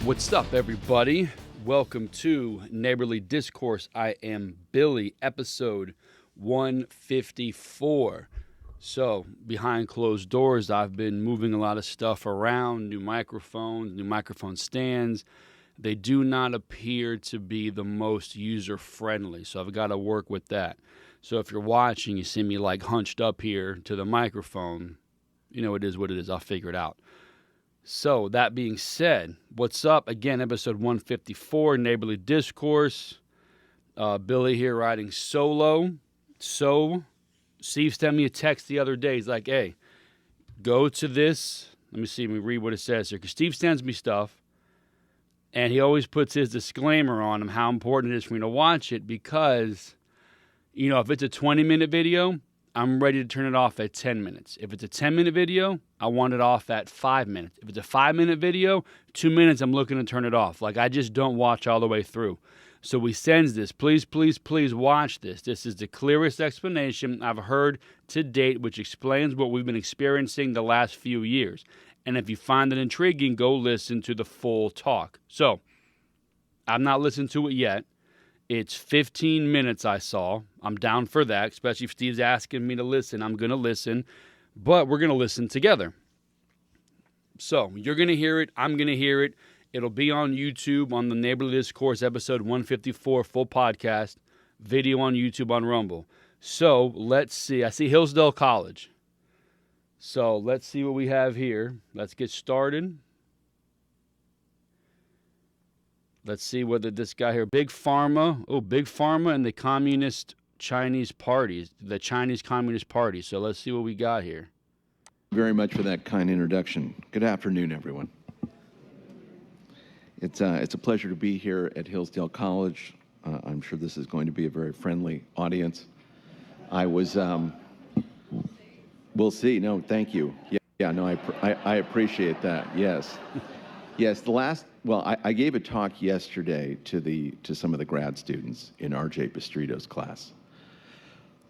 What's up, everybody? Welcome to Neighborly Discourse. I am Billy, episode 154. So, behind closed doors, I've been moving a lot of stuff around, new microphones, new microphone stands. They do not appear to be the most user-friendly, so I've got to work with that. So if you're watching, you see me like hunched up here to the microphone, you know, it is what it is. I'll figure it out. So, that being said, what's up? Again, episode 154, Neighborly Discourse. Billy here riding solo. So, Steve sent me a text the other day. He's like, hey, go to this. Let me read what it says here. Because Steve sends me stuff, and he always puts his disclaimer on him, how important it is for me to watch it, because, you know, if it's a 20-minute video, I'm ready to turn it off at 10 minutes. If it's a 10-minute video, I want it off at 5 minutes. If it's a 5-minute video, 2 minutes, I'm looking to turn it off. Like, I just don't watch all the way through. So he sends this. Please, please, please watch this. This is the clearest explanation I've heard to date, which explains what we've been experiencing the last few years. And if you find it intriguing, go listen to the full talk. So, I've not listened to it yet. It's 15 minutes I saw. I'm down for that, especially if Steve's asking me to listen. I'm going to listen, but we're going to listen together. So you're going to hear it. I'm going to hear it. It'll be on YouTube on the Neighborly Discourse episode 154 full podcast, video on YouTube on Rumble. So let's see. I see Hillsdale College. So let's see what we have here. Let's get started. Let's see whether this guy here, Big Pharma. Oh, Big Pharma and the Communist Chinese parties, the Chinese Communist Party. So let's see what we got here. Very much for that kind introduction. Good afternoon, everyone. It's a pleasure to be here at Hillsdale College. I'm sure this is going to be a very friendly audience. We'll see. No, thank you. No, I appreciate that. Yes. Yes, I gave a talk yesterday to some of the grad students in R.J. Pistrito's class.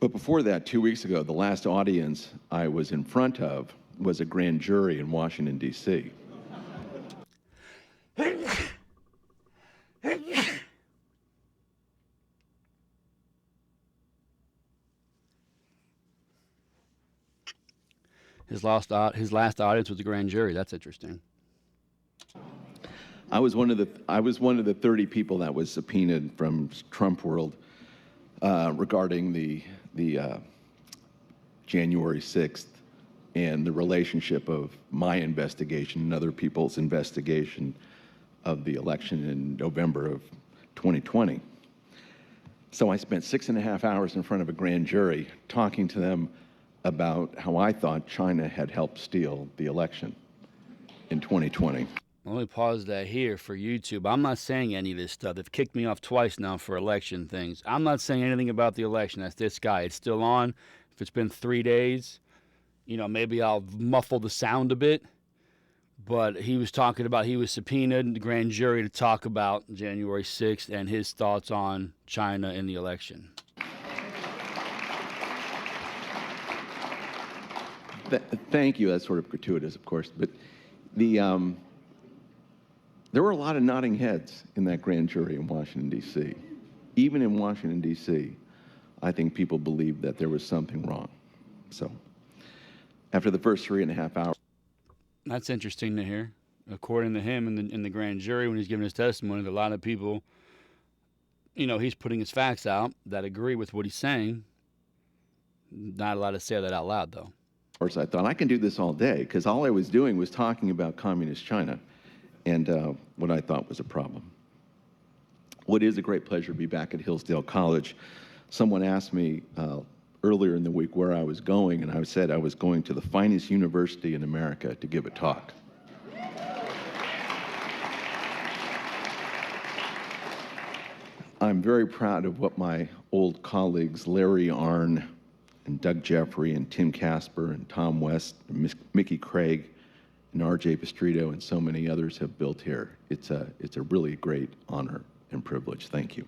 But before that, 2 weeks ago, the last audience I was in front of was a grand jury in Washington, D.C. His last audience was a grand jury. That's interesting. I was one of the 30 people that was subpoenaed from Trump World regarding the January 6th and the relationship of my investigation and other people's investigation of the election in November of 2020. So I spent 6.5 hours in front of a grand jury talking to them about how I thought China had helped steal the election in 2020. Let me pause that here for YouTube. I'm not saying any of this stuff. They've kicked me off twice now for election things. I'm not saying anything about the election. That's this guy. It's still on. If it's been 3 days, you know, maybe I'll muffle the sound a bit. But he was talking about he was subpoenaed in the grand jury to talk about January 6th and his thoughts on China in the election. Thank you. That's sort of gratuitous, of course. But there were a lot of nodding heads in that grand jury in Washington, D.C. Even in Washington, D.C., I think people believed that there was something wrong. So after the first 3.5 hours. That's interesting to hear. According to him in the grand jury, when he's giving his testimony, a lot of people, you know, he's putting his facts out that agree with what he's saying. Not allowed to say that out loud, though. Of course, I thought I can do this all day because all I was doing was talking about communist China and what I thought was a problem. Well, it is a great pleasure to be back at Hillsdale College. Someone asked me earlier in the week where I was going, and I said I was going to the finest university in America to give a talk. I'm very proud of what my old colleagues Larry Arnn and Doug Jeffrey and Tim Casper and Tom West and Mickey Craig and R.J. Pistrito and so many others have built here. It's a really great honor and privilege. Thank you.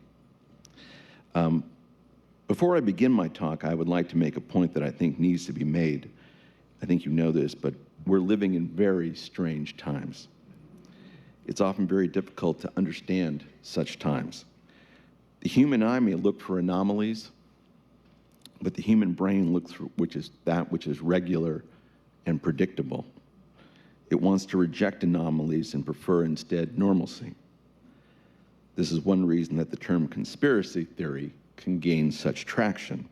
Before I begin my talk, I would like to make a point that I think needs to be made. I think you know this, but we're living in very strange times. It's often very difficult to understand such times. The human eye may look for anomalies, but the human brain looks for which is regular and predictable. It wants to reject anomalies and prefer instead normalcy. This is one reason that the term conspiracy theory can gain such traction.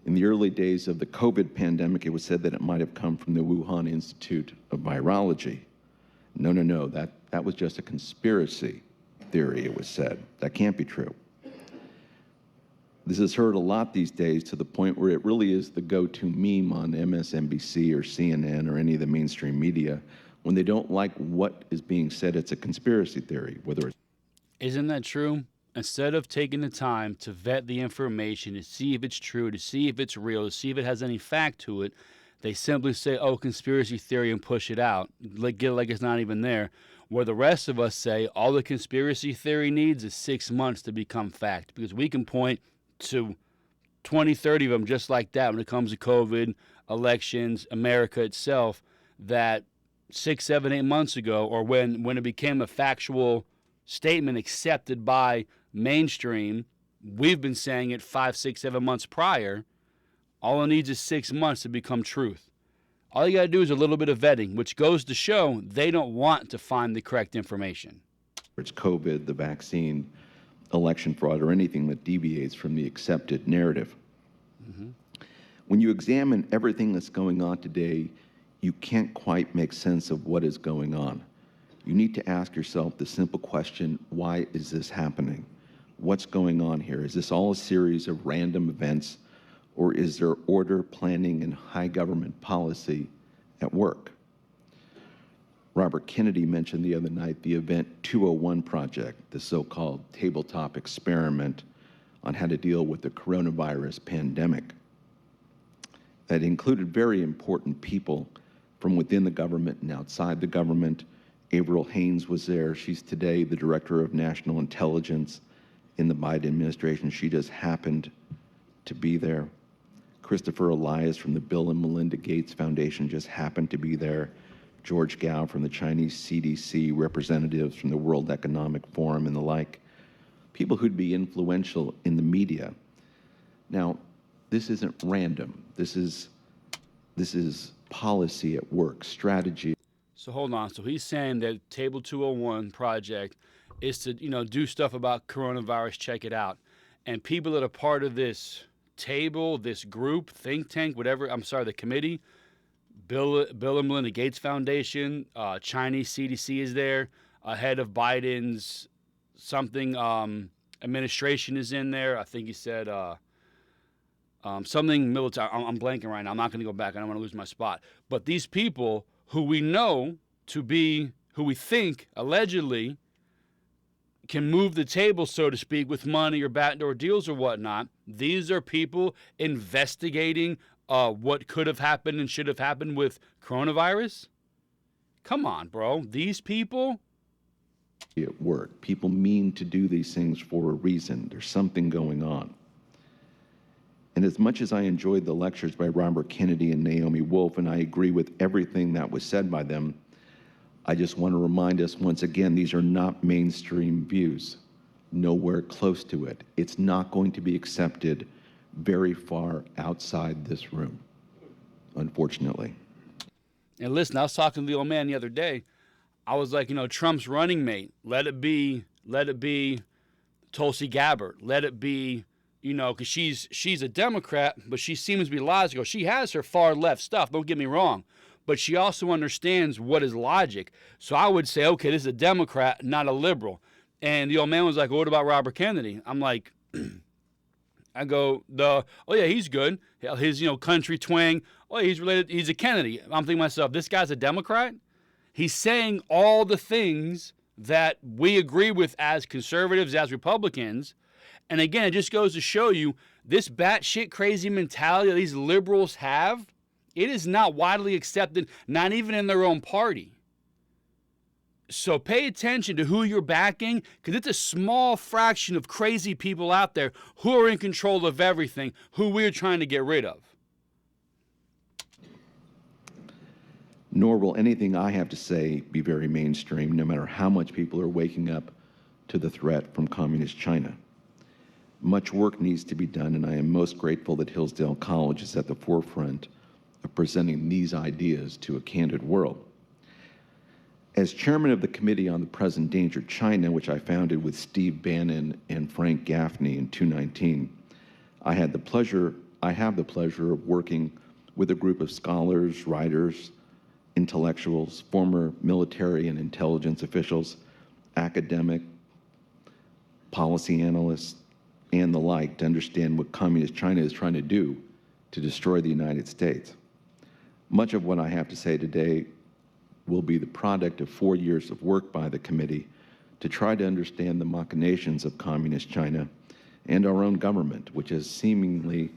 In the early days of the COVID pandemic, it was said that it might have come from the Wuhan Institute of Virology. No, that was just a conspiracy theory, it was said. That can't be true. This is heard a lot these days to the point where it really is the go-to meme on MSNBC or CNN or any of the mainstream media. When they don't like what is being said, it's a conspiracy theory, whether it's... Isn't that true? Instead of taking the time to vet the information, to see if it's true, to see if it's real, to see if it has any fact to it, they simply say, oh, conspiracy theory, and push it out, get it like it's not even there. Where the rest of us say all the conspiracy theory needs is 6 months to become fact, because we can point to 20, 30 of them just like that when it comes to COVID, elections, America itself, that 6, 7, 8 months ago, or when it became a factual statement accepted by mainstream, we've been saying it 5, 6, 7 months prior. All it needs is 6 months to become truth. All you got to do is a little bit of vetting, which goes to show they don't want to find the correct information. It's COVID, the vaccine, election fraud, or anything that deviates from the accepted narrative. Mm-hmm. When you examine everything that's going on today, you can't quite make sense of what is going on. You need to ask yourself the simple question, why is this happening? What's going on here? Is this all a series of random events, or is there order, planning, and high government policy at work? Robert Kennedy mentioned the other night the Event 201 project, the so-called tabletop experiment on how to deal with the coronavirus pandemic. That included very important people from within the government and outside the government. Avril Haines was there. She's today the Director of National Intelligence in the Biden administration. She just happened to be there. Christopher Elias from the Bill and Melinda Gates Foundation just happened to be there. George Gao from the Chinese CDC, representatives from the World Economic Forum and the like. People who'd be influential in the media. Now, this isn't random. This is policy at work, strategy. So hold on. So he's saying that Table 201 project is to, do stuff about coronavirus, check it out. And people that are part of this table, this group, think tank, whatever, the committee, Bill and Melinda Gates Foundation, Chinese CDC is there, head of Biden's administration is in there. I think he said something military. I'm blanking right now. I'm not going to go back. I don't want to lose my spot. But these people who we know to be, who we think allegedly can move the table, so to speak, with money or backdoor deals or whatnot, these are people investigating what could have happened and should have happened with coronavirus? Come on, bro. These people? At work. People mean to do these things for a reason. There's something going on. And as much as I enjoyed the lectures by Robert Kennedy and Naomi Wolf, and I agree with everything that was said by them, I just want to remind us once again, these are not mainstream views. Nowhere close to it. It's not going to be accepted very far outside this room, unfortunately. And listen, I was talking to the old man the other day. I was like, Trump's running mate, let it be Tulsi Gabbard. Let it be, because she's a Democrat, but she seems to be logical. She has her far left stuff, don't get me wrong, but she also understands what is logic. So I would say, okay, this is a Democrat, not a liberal. And the old man was like, well, what about Robert Kennedy? I'm like, I go, oh yeah, he's good. His, country twang. Oh, he's related. He's a Kennedy. I'm thinking to myself, this guy's a Democrat? He's saying all the things that we agree with as conservatives, as Republicans. And again, it just goes to show you this batshit crazy mentality that these liberals have, it is not widely accepted, not even in their own party. So pay attention to who you're backing, because it's a small fraction of crazy people out there who are in control of everything, who we're trying to get rid of. nor will anything I have to say be very mainstream, no matter how much people are waking up to the threat from Communist China. Much work needs to be done, and I am most grateful that Hillsdale College is at the forefront of presenting these ideas to a candid world. As chairman of the Committee on the Present Danger China, which I founded with Steve Bannon and Frank Gaffney in 2019, I have the pleasure of working with a group of scholars, writers, intellectuals, former military and intelligence officials, academic, policy analysts, and the like to understand what Communist China is trying to do to destroy the United States. Much of what I have to say today will be the product of 4 years of work by the committee to try to understand the machinations of Communist China and our own government, which has seemingly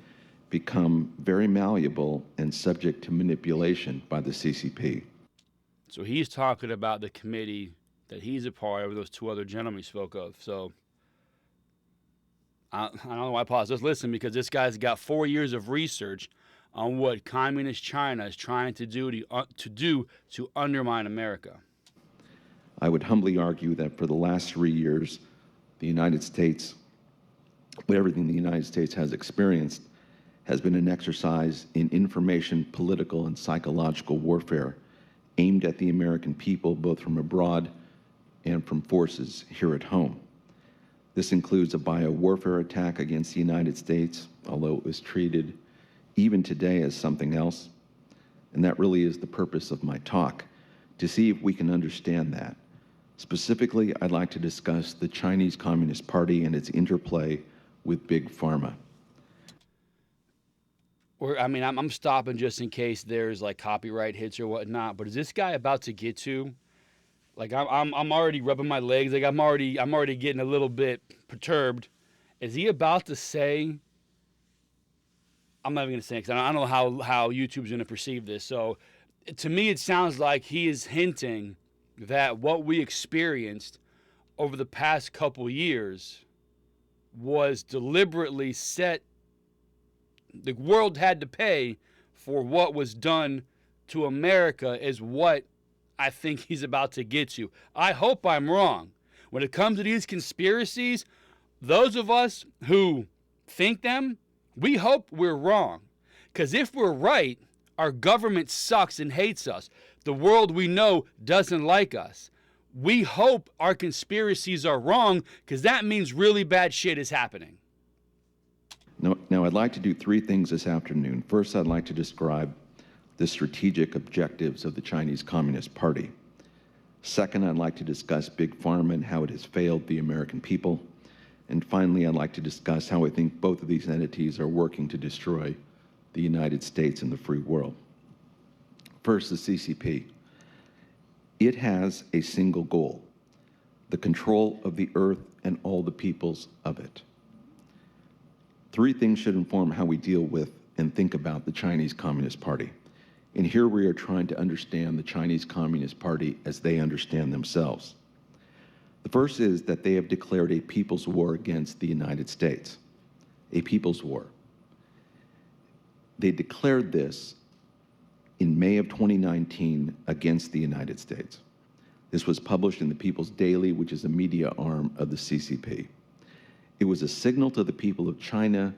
become very malleable and subject to manipulation by the CCP. So he's talking about the committee that he's a part of, those two other gentlemen he spoke of. So I don't know why I pause. Just listen, because this guy's got 4 years of research on what Communist China is trying to do to undermine America. I would humbly argue that for the last 3 years, the United States, everything the United States has experienced, has been an exercise in information, political, and psychological warfare aimed at the American people, both from abroad and from forces here at home. This includes a biowarfare attack against the United States, although it was treated even today as something else. And that really is the purpose of my talk, to see if we can understand that. Specifically, I'd like to discuss the Chinese Communist Party and its interplay with Big Pharma. I'm stopping just in case there's like copyright hits or whatnot. But is this guy about to get to? Like I'm already rubbing my legs. Like I'm already getting a little bit perturbed. Is he about to say? I'm not even gonna say it because I don't know how YouTube's gonna perceive this. So, to me, it sounds like he is hinting that what we experienced over the past couple years was deliberately set. The world had to pay for what was done to America is what I think he's about to get to. I hope I'm wrong. When it comes to these conspiracies, those of us who think them, we hope we're wrong. Because if we're right, our government sucks and hates us. The world we know doesn't like us. We hope our conspiracies are wrong because that means really bad shit is happening. Now, I'd like to do 3 things this afternoon. First, I'd like to describe the strategic objectives of the Chinese Communist Party. Second, I'd like to discuss Big Pharma and how it has failed the American people. And finally, I'd like to discuss how I think both of these entities are working to destroy the United States and the free world. First, the CCP. It has a single goal: the control of the earth and all the peoples of it. 3 things should inform how we deal with and think about the Chinese Communist Party. And here we are trying to understand the Chinese Communist Party as they understand themselves. The first is that they have declared a people's war against the United States, a people's war. They declared this in May of 2019 against the United States. This was published in the People's Daily, which is a media arm of the CCP. It was a signal to the people of China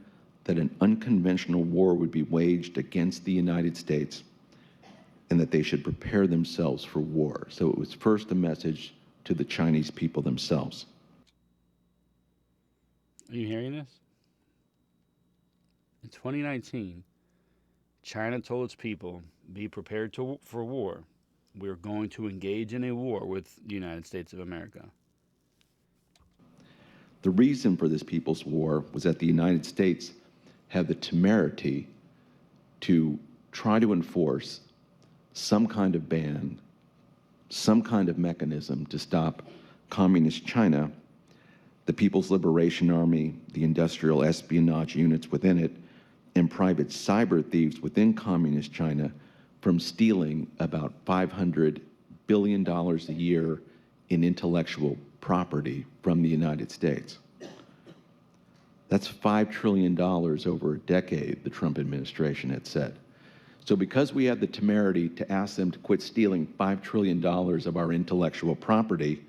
that an unconventional war would be waged against the United States and that they should prepare themselves for war. So it was first a message to the Chinese people themselves. Are you hearing this? In 2019, China told its people, be prepared for war. We're going to engage in a war with the United States of America. The reason for this people's war was that the United States had the temerity to try to enforce some kind of ban, some kind of mechanism to stop Communist China, the People's Liberation Army, the industrial espionage units within it, and private cyber thieves within Communist China from stealing about $500 billion a year in intellectual property from the United States. That's $5 trillion over a decade, the Trump administration had said. So because we had the temerity to ask them to quit stealing $5 trillion of our intellectual property,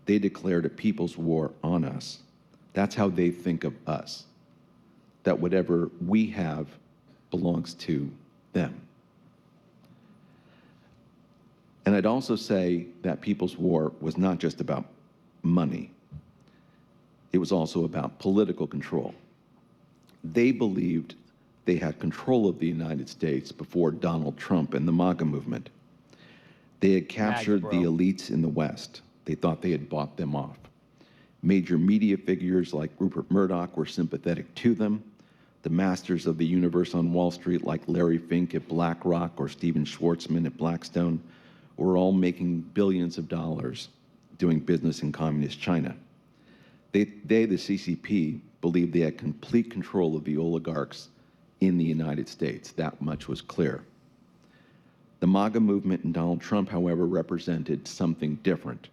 they declared a people's war on us. That's how they think of us, that whatever we have belongs to them. And I'd also say that people's war was not just about money. It was also about political control. They believed they had control of the United States before Donald Trump and the MAGA movement. They had captured the elites in the West. They thought they had bought them off. Major media figures like Rupert Murdoch were sympathetic to them. The masters of the universe on Wall Street like Larry Fink at BlackRock or Steven Schwarzman at Blackstone were all making billions of dollars doing business in communist China. They, the CCP, believed they had complete control of the oligarchs in the United States. That much was clear. The MAGA movement and Donald Trump, however, represented something different.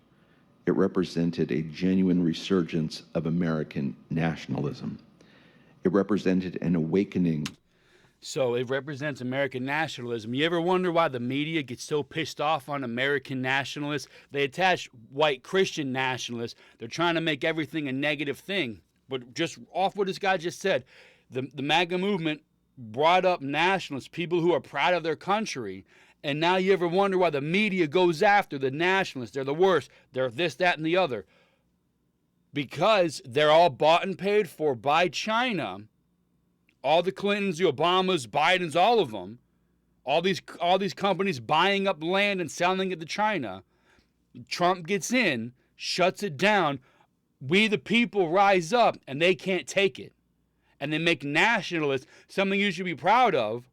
It represented a genuine resurgence of American nationalism. It represented an awakening. So it represents American nationalism. You ever wonder why the media gets so pissed off on American nationalists? They attach white Christian nationalists. They're trying to make everything a negative thing. But just off what this guy just said, the MAGA movement brought up nationalists, people who are proud of their country. And now you ever wonder why the media goes after the nationalists? They're the worst. They're this, that, and the other. Because they're all bought and paid for by China. All the Clintons, the Obamas, Bidens, all of them. All these companies buying up land and selling it to China. Trump gets in, shuts it down. We the people rise up and they can't take it. And they make nationalists something you should be proud of.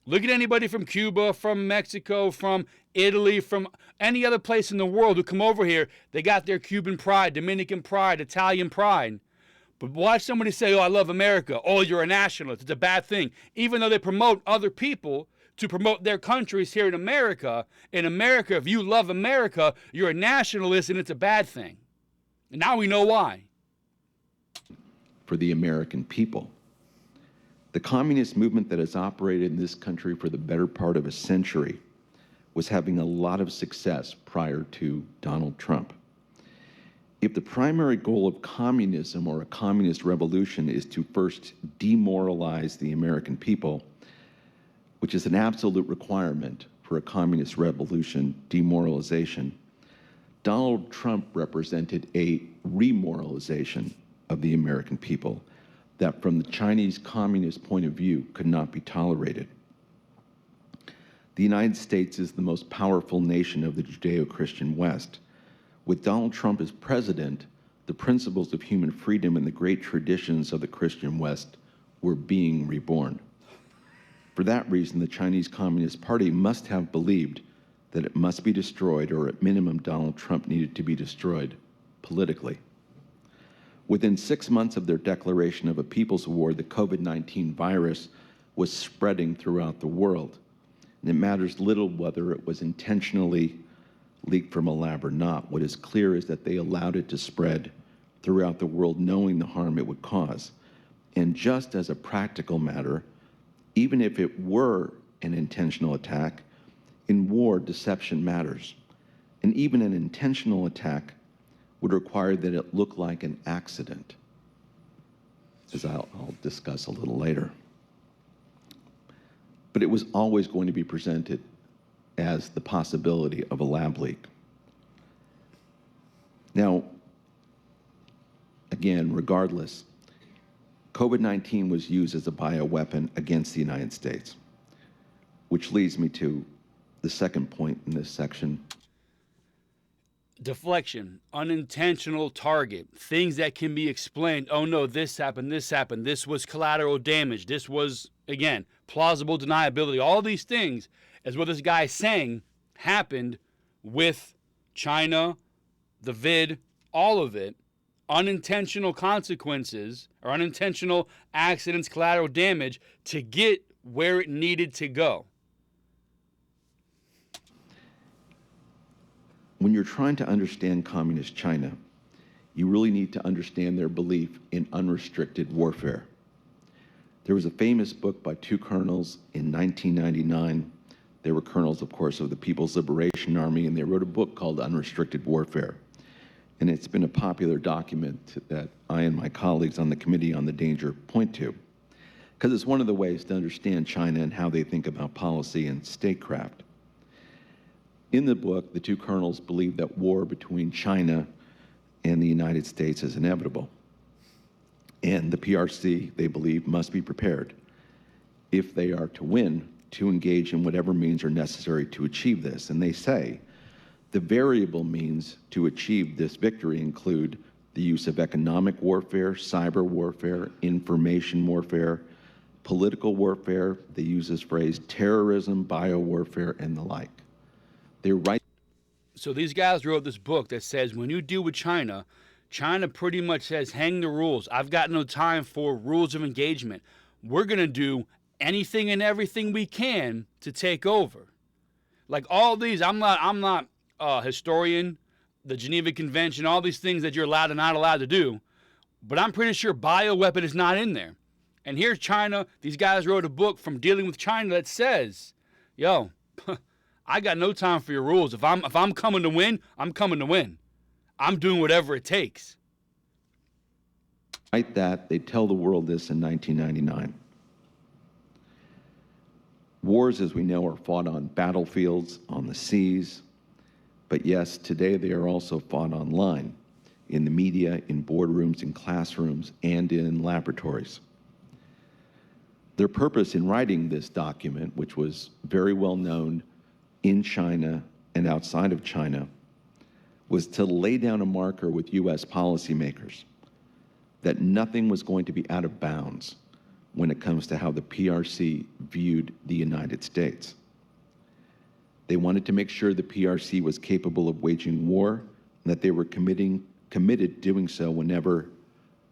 Look at anybody from Cuba, from Mexico, from Italy, from any other place in the world who come over here. They got their Cuban pride, Dominican pride, Italian pride. But watch somebody say, oh, I love America. Oh, you're a nationalist. It's a bad thing. Even though they promote other people to promote their countries here in America, if you love America, you're a nationalist and it's a bad thing. And now we know why. For the American people. The communist movement that has operated in this country for the better part of a century was having a lot of success prior to Donald Trump. If the primary goal of communism or a communist revolution is to first demoralize the American people, which is an absolute requirement for a communist revolution, demoralization, Donald Trump represented a remoralization of the American people that from the Chinese communist point of view could not be tolerated. The United States is the most powerful nation of the Judeo-Christian West. With Donald Trump as president, the principles of human freedom and the great traditions of the Christian West were being reborn. For that reason, the Chinese Communist Party must have believed that it must be destroyed, or at minimum, Donald Trump needed to be destroyed politically. Within 6 months of their declaration of a people's war, the COVID-19 virus was spreading throughout the world. And it matters little whether it was intentionally leaked from a lab or not. What is clear is that they allowed it to spread throughout the world, knowing the harm it would cause. And just as a practical matter, even if it were an intentional attack, in war, deception matters. And even an intentional attack would require that it look like an accident, as I'll discuss a little later. But it was always going to be presented as the possibility of a lab leak. Now, again, regardless, COVID-19 was used as a bioweapon against the United States, which leads me to the second point in this section. Deflection, unintentional target, things that can be explained. Oh no, this happened, this was collateral damage, this was, again, plausible deniability. All these things, as what this guy is saying, happened with China, the vid, all of it. Unintentional consequences or unintentional accidents, collateral damage to get where it needed to go. When you're trying to understand communist China, you really need to understand their belief in unrestricted warfare. There was a famous book by two colonels in 1999. They were colonels, of course, of the People's Liberation Army, and they wrote a book called Unrestricted Warfare. And it's been a popular document that I and my colleagues on the Committee on the Danger point to, because it's one of the ways to understand China and how they think about policy and statecraft. In the book, the two colonels believe that war between China and the United States is inevitable. And the PRC, they believe, must be prepared, if they are to win, to engage in whatever means are necessary to achieve this. And they say the variable means to achieve this victory include the use of economic warfare, cyber warfare, information warfare, political warfare. They use this phrase, terrorism, biowarfare, and the like. They're right. So these guys wrote this book that says when you deal with China, China pretty much says, hang the rules. I've got no time for rules of engagement. We're going to do anything and everything we can to take over. Like all these, I'm not a historian, the Geneva Convention, all these things that you're allowed and not allowed to do, but I'm pretty sure bioweapon is not in there. And here's China. These guys wrote a book from dealing with China that says, yo, I got no time for your rules. If I'm coming to win, I'm coming to win. I'm doing whatever it takes. Like that, they tell the world this in 1999. Wars, as we know, are fought on battlefields, on the seas. But yes, today they are also fought online, in the media, in boardrooms, in classrooms, and in laboratories. Their purpose in writing this document, which was very well known in China and outside of China, was to lay down a marker with U.S. policymakers that nothing was going to be out of bounds when it comes to how the PRC viewed the United States. They wanted to make sure the PRC was capable of waging war and that they were committed doing so whenever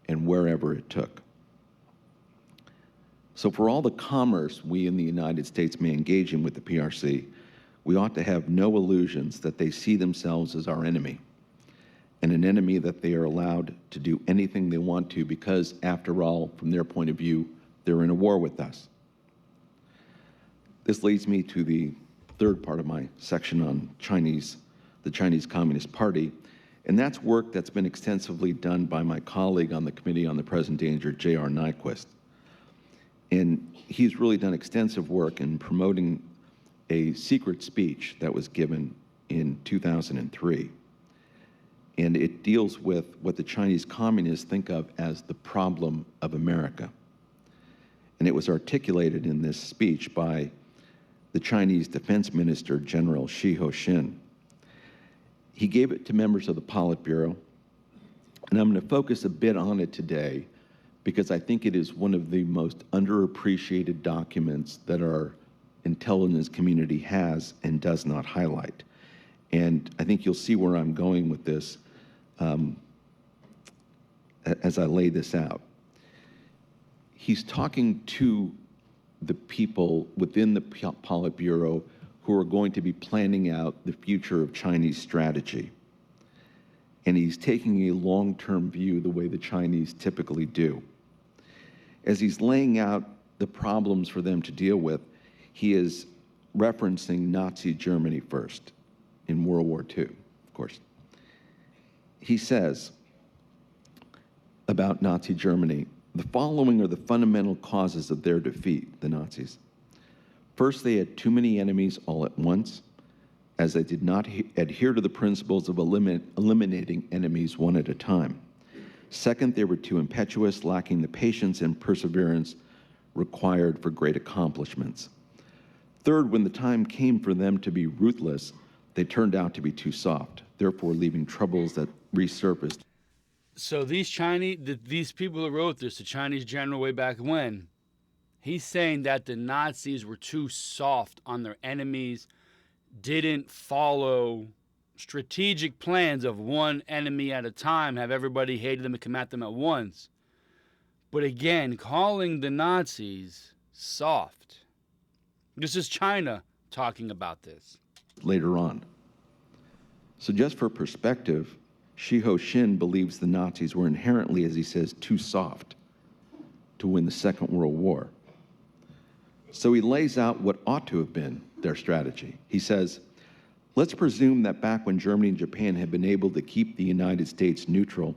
and wherever it took. So for all the commerce we in the United States may engage in with the PRC, we ought to have no illusions that they see themselves as our enemy, and an enemy that they are allowed to do anything they want to because, after all, from their point of view, they're in a war with us. This leads me to the third part of my section on the Chinese Communist Party, and that's work that's been extensively done by my colleague on the Committee on the Present Danger, J.R. Nyquist. And he's really done extensive work in promoting a secret speech that was given in 2003. And it deals with what the Chinese communists think of as the problem of America. And it was articulated in this speech by the Chinese Defense Minister, General Shi Ho-shin. He gave it to members of the Politburo, and I'm going to focus a bit on it today because I think it is one of the most underappreciated documents that our intelligence community has and does not highlight. And I think you'll see where I'm going with this as I lay this out. He's talking to the people within the Politburo who are going to be planning out the future of Chinese strategy. And he's taking a long-term view the way the Chinese typically do. As he's laying out the problems for them to deal with, he is referencing Nazi Germany first in World War II, of course. He says about Nazi Germany, the following are the fundamental causes of their defeat, the Nazis. First, they had too many enemies all at once, as they did not adhere to the principles of eliminating enemies one at a time. Second, they were too impetuous, lacking the patience and perseverance required for great accomplishments. Third, when the time came for them to be ruthless, they turned out to be too soft, therefore leaving troubles that resurfaced. So these people who wrote this, the Chinese general way back when, he's saying that the Nazis were too soft on their enemies, didn't follow strategic plans of one enemy at a time, have everybody hated them and come at them at once. But again, calling the Nazis soft. This is China talking about this. Later on. So just for perspective, Shi Ho-shin believes the Nazis were inherently, as he says, too soft to win the Second World War. So he lays out what ought to have been their strategy. He says, let's presume that back when Germany and Japan had been able to keep the United States neutral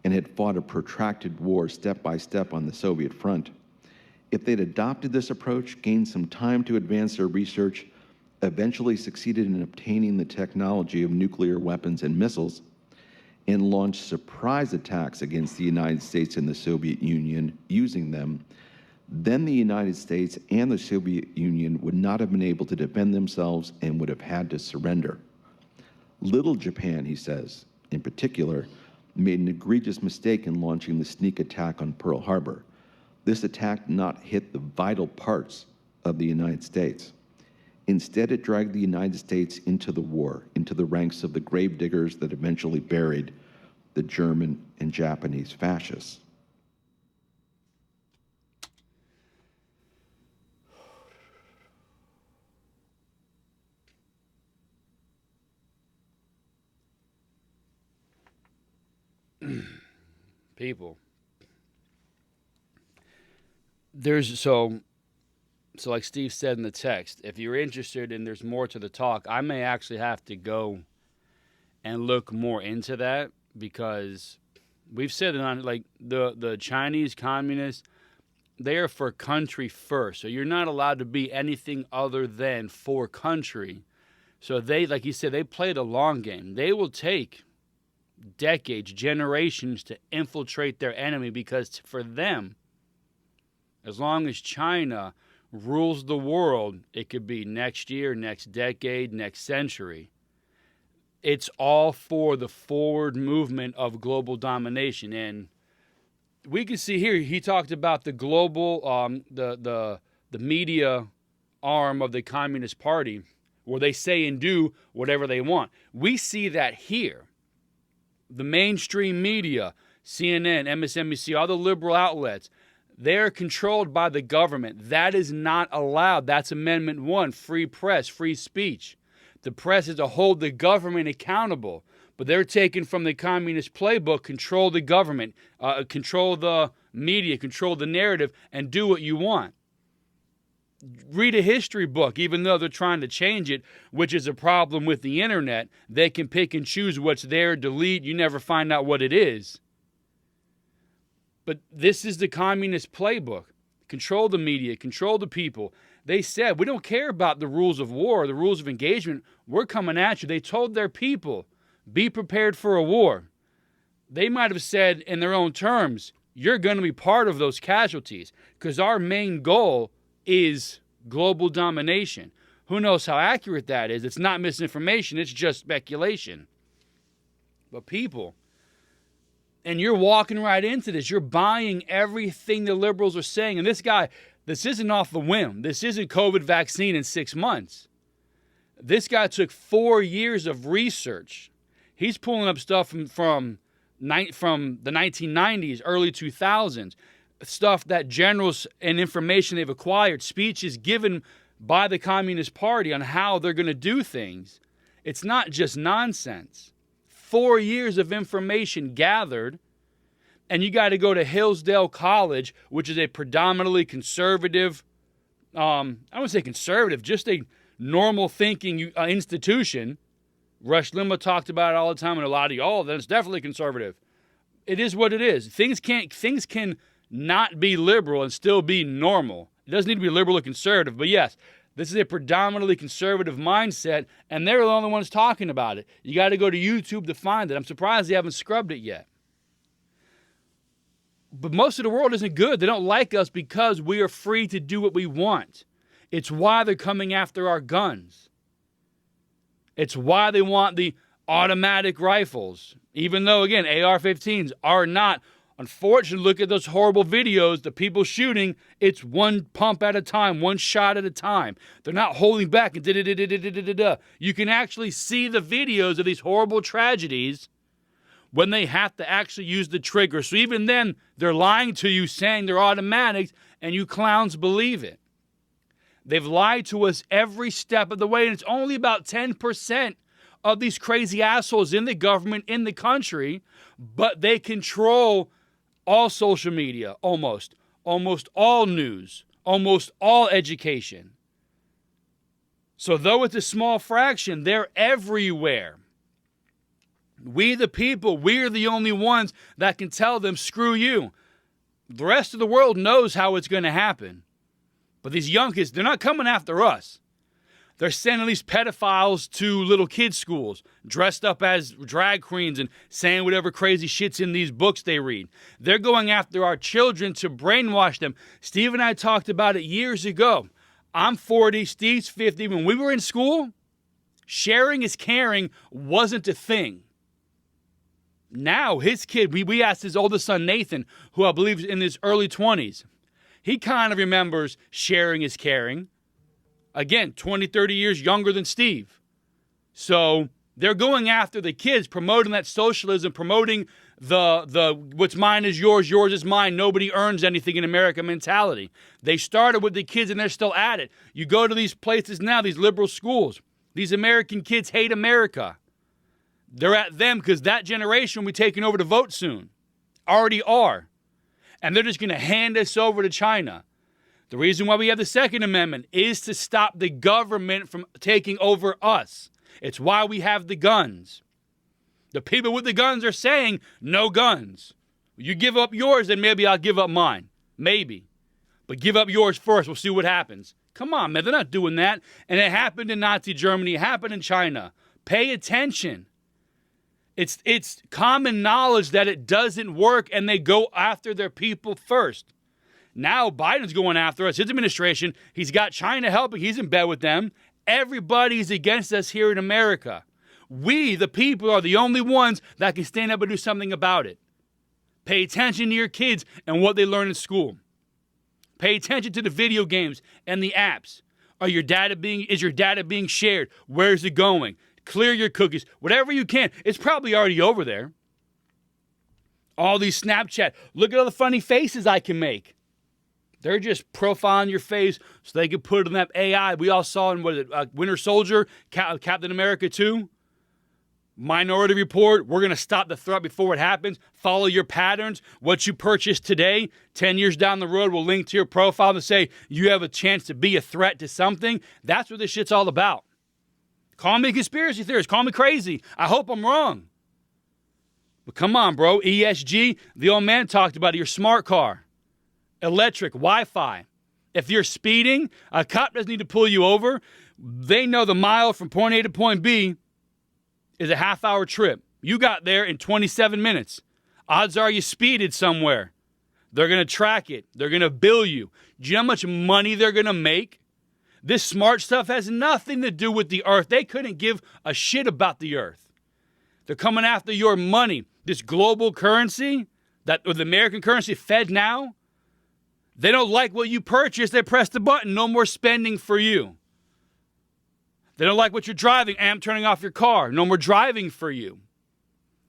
and had fought a protracted war step by step on the Soviet front, if they'd adopted this approach, gained some time to advance their research, eventually succeeded in obtaining the technology of nuclear weapons and missiles, and launched surprise attacks against the United States and the Soviet Union using them, then the United States and the Soviet Union would not have been able to defend themselves and would have had to surrender. Little Japan, he says, in particular, made an egregious mistake in launching the sneak attack on Pearl Harbor. This attack not hit the vital parts of the United States. Instead, it dragged the United States into the war, into the ranks of the gravediggers that eventually buried the German and Japanese fascists. People. There's so like Steve said in the text, if you're interested and there's more to the talk, I may actually have to go and look more into that, because we've said it on, like, the Chinese communists, they are for country first. So you're not allowed to be anything other than for country. So they, like you said, they play the long game. They will take decades, generations to infiltrate their enemy, because for them, as long as China rules the world, it could be next year, next decade, next century. It's all for the forward movement of global domination. And we can see here, he talked about the global, the media arm of the Communist Party, where they say and do whatever they want. We see that here. The mainstream media, CNN, MSNBC, all the liberal outlets, they're controlled by the government. That is not allowed. That's Amendment 1, free press, free speech. The press is to hold the government accountable, but they're taken from the communist playbook, control the government, control the media, control the narrative, and do what you want. Read a history book, even though they're trying to change it, which is a problem with the internet. They can pick and choose what's there, delete, you never find out what it is. But this is the communist playbook. Control the media, control the people. They said, we don't care about the rules of war, the rules of engagement. We're coming at you. They told their people, be prepared for a war. They might have said in their own terms, you're going to be part of those casualties, because our main goal is global domination. Who knows how accurate that is? It's not misinformation. It's just speculation. But people, and you're walking right into this. You're buying everything the liberals are saying. And this guy, this isn't off the whim. This isn't COVID vaccine in 6 months. This guy took 4 years of research. He's pulling up stuff from the 1990s, early 2000s, stuff that generals and information they've acquired, speeches given by the Communist Party on how they're going to do things. It's not just nonsense. 4 years of information gathered, and you got to go to Hillsdale College, which is a predominantly conservative, I wouldn't say conservative, just a normal thinking institution. Rush Limbaugh talked about it all the time, and a lot of y'all, then it's definitely conservative. It is what it is. Things can not be liberal and still be normal. It doesn't need to be liberal or conservative, but yes, this is a predominantly conservative mindset, and they're the only ones talking about it. You got to go to YouTube to find it. I'm surprised they haven't scrubbed it yet. But most of the world isn't good. They don't like us because we are free to do what we want. It's why they're coming after our guns. It's why they want the automatic rifles, even though, again, AR-15s are not. Unfortunately, look at those horrible videos, the people shooting, it's one pump at a time, one shot at a time. They're not holding back. You can actually see the videos of these horrible tragedies when they have to actually use the trigger. So even then, they're lying to you, saying they're automatics, and you clowns believe it. They've lied to us every step of the way, and it's only about 10% of these crazy assholes in the government, in the country, but they control all social media, almost. almost all news, almost all education. So though it's a small fraction, they're everywhere. We the people, we're the only ones that can tell them, screw you. The rest of the world knows how it's going to happen. But these young kids, they're not coming after us. They're sending these pedophiles to little kids' schools, dressed up as drag queens and saying whatever crazy shit's in these books they read. They're going after our children to brainwash them. Steve and I talked about it years ago. I'm 40, Steve's 50. When we were in school, sharing is caring wasn't a thing. Now, his kid, we asked his oldest son, Nathan, who I believe is in his early 20s. He kind of remembers sharing is caring. Again, 20, 30 years younger than Steve. So they're going after the kids, promoting that socialism, promoting the what's mine is yours, yours is mine, nobody earns anything in America mentality. They started with the kids and they're still at it. You go to these places now, these liberal schools. These American kids hate America. They're at them because that generation will be taking over to vote soon. Already are. And they're just going to hand us over to China. The reason why we have the Second Amendment is to stop the government from taking over us. It's why we have the guns. The people with the guns are saying, no guns. You give up yours, then maybe I'll give up mine. Maybe. But give up yours first. We'll see what happens. Come on, man. They're not doing that. And it happened in Nazi Germany. It happened in China. Pay attention. It's common knowledge that it doesn't work, and they go after their people first. Now Biden's going after us. His administration, he's got China helping. He's in bed with them. Everybody's against us here in America. We, the people, are the only ones that can stand up and do something about it. Pay attention to your kids and what they learn in school. Pay attention to the video games and the apps. Is your data being shared? Where's it going? Clear your cookies. Whatever you can. It's probably already over there. All these Snapchat. Look at all the funny faces I can make. They're just profiling your face so they can put it in that AI. We all saw in Winter Soldier, Captain America 2. Minority Report. We're going to stop the threat before it happens. Follow your patterns. What you purchase today, 10 years down the road, will link to your profile to say you have a chance to be a threat to something. That's what this shit's all about. Call me a conspiracy theorist. Call me crazy. I hope I'm wrong. But come on, bro. ESG, the old man talked about it. Your smart car. Electric, Wi-Fi. If you're speeding, a cop doesn't need to pull you over. They know the mile from point A to point B is a half-hour trip. You got there in 27 minutes. Odds are you speeded somewhere. They're going to track it. They're going to bill you. Do you know how much money they're going to make? This smart stuff has nothing to do with the earth. They couldn't give a shit about the earth. They're coming after your money. This global currency, or the American currency, Fed now, they don't like what you purchase. They press the button. No more spending for you. They don't like what you're driving. I'm turning off your car. No more driving for you.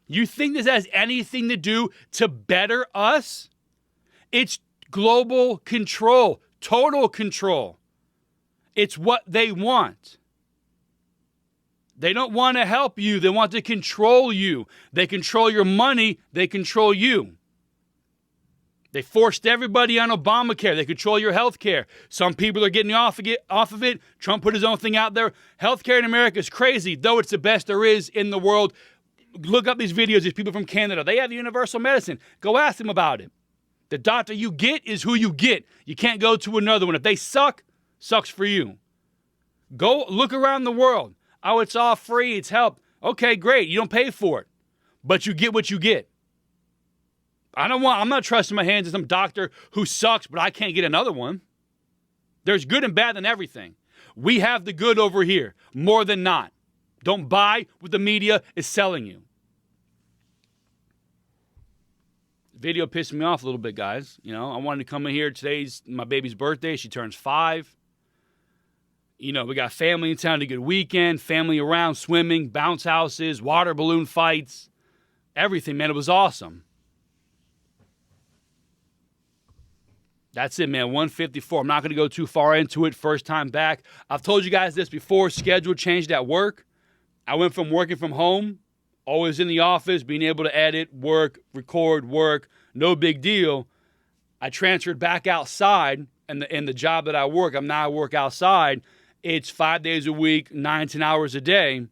You think this has anything to do to better us? It's global control, total control. It's what they want. They don't want to help you. They want to control you. They control your money. They control you. They forced everybody on Obamacare. They control your health care. Some people are getting off of it. Trump put his own thing out there. Healthcare in America is crazy, though it's the best there is in the world. Look up these videos. These people from Canada. They have universal medicine. Go ask them about it. The doctor you get is who you get. You can't go to another one. If they suck, sucks for you. Go look around the world. Oh, it's all free. It's help. Okay, great. You don't pay for it. But you get what you get. I'm not trusting my hands to some doctor who sucks, but I can't get another one. There's good and bad in everything. We have the good over here, more than not. Don't buy what the media is selling you. Video pissed me off a little bit, guys. You know, I wanted to come in here. Today's my baby's birthday. She turns 5. You know, we got family in town, a good weekend, family around, swimming, bounce houses, water balloon fights, everything, man. It was awesome. That's it, man. 154. I'm not going to go too far into it. First time back. I've told you guys this before. Schedule changed at work. I went from working from home, always in the office, being able to edit, work, record, work, no big deal. I transferred back outside, and the job that I work, I work outside. It's 5 days a week, 9-10 hours a day.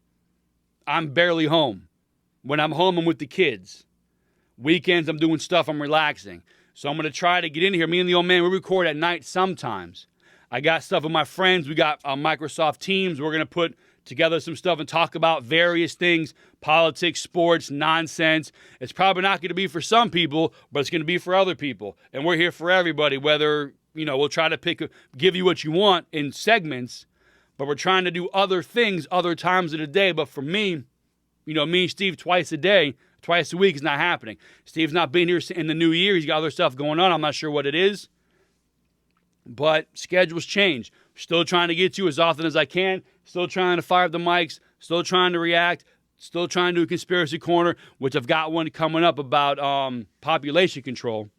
I'm barely home. When I'm home, I'm with the kids. Weekends, I'm doing stuff, I'm relaxing. So I'm going to try to get in here. Me and the old man, we record at night sometimes. I got stuff with my friends. We got Microsoft Teams. We're going to put together some stuff and talk about various things, politics, sports, nonsense. It's probably not going to be for some people, but it's going to be for other people. And we're here for everybody, whether, we'll try to give you what you want in segments, but we're trying to do other things other times of the day. But for me, me and Steve twice a week is not happening. Steve's not being here in the new year. He's got other stuff going on. I'm not sure what it is. But schedules change. Still trying to get to you as often as I can. Still trying to fire up the mics. Still trying to react. Still trying to do a conspiracy corner, which I've got one coming up about population control.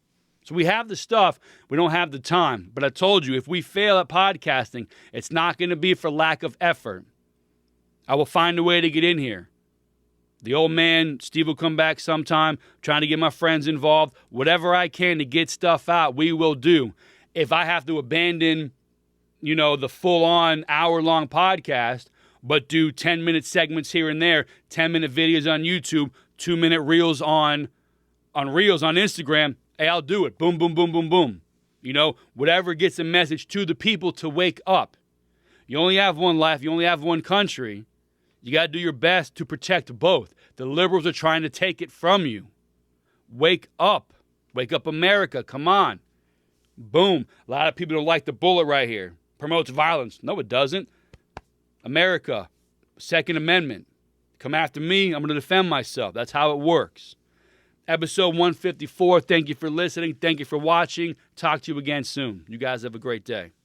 So we have the stuff. We don't have the time. But I told you, if we fail at podcasting, it's not going to be for lack of effort. I will find a way to get in here. The old man, Steve will come back sometime, trying to get my friends involved. Whatever I can to get stuff out, we will do. If I have to abandon, the full-on hour-long podcast, but do 10-minute segments here and there, 10-minute videos on YouTube, 2-minute reels on Instagram, hey, I'll do it. Boom, boom, boom, boom, boom. Whatever gets a message to the people to wake up. You only have one life. You only have one country. You got to do your best to protect both. The liberals are trying to take it from you. Wake up. Wake up, America. Come on. Boom. A lot of people don't like the bullet right here. Promotes violence. No, it doesn't. America. Second Amendment. Come after me. I'm going to defend myself. That's how it works. Episode 154. Thank you for listening. Thank you for watching. Talk to you again soon. You guys have a great day.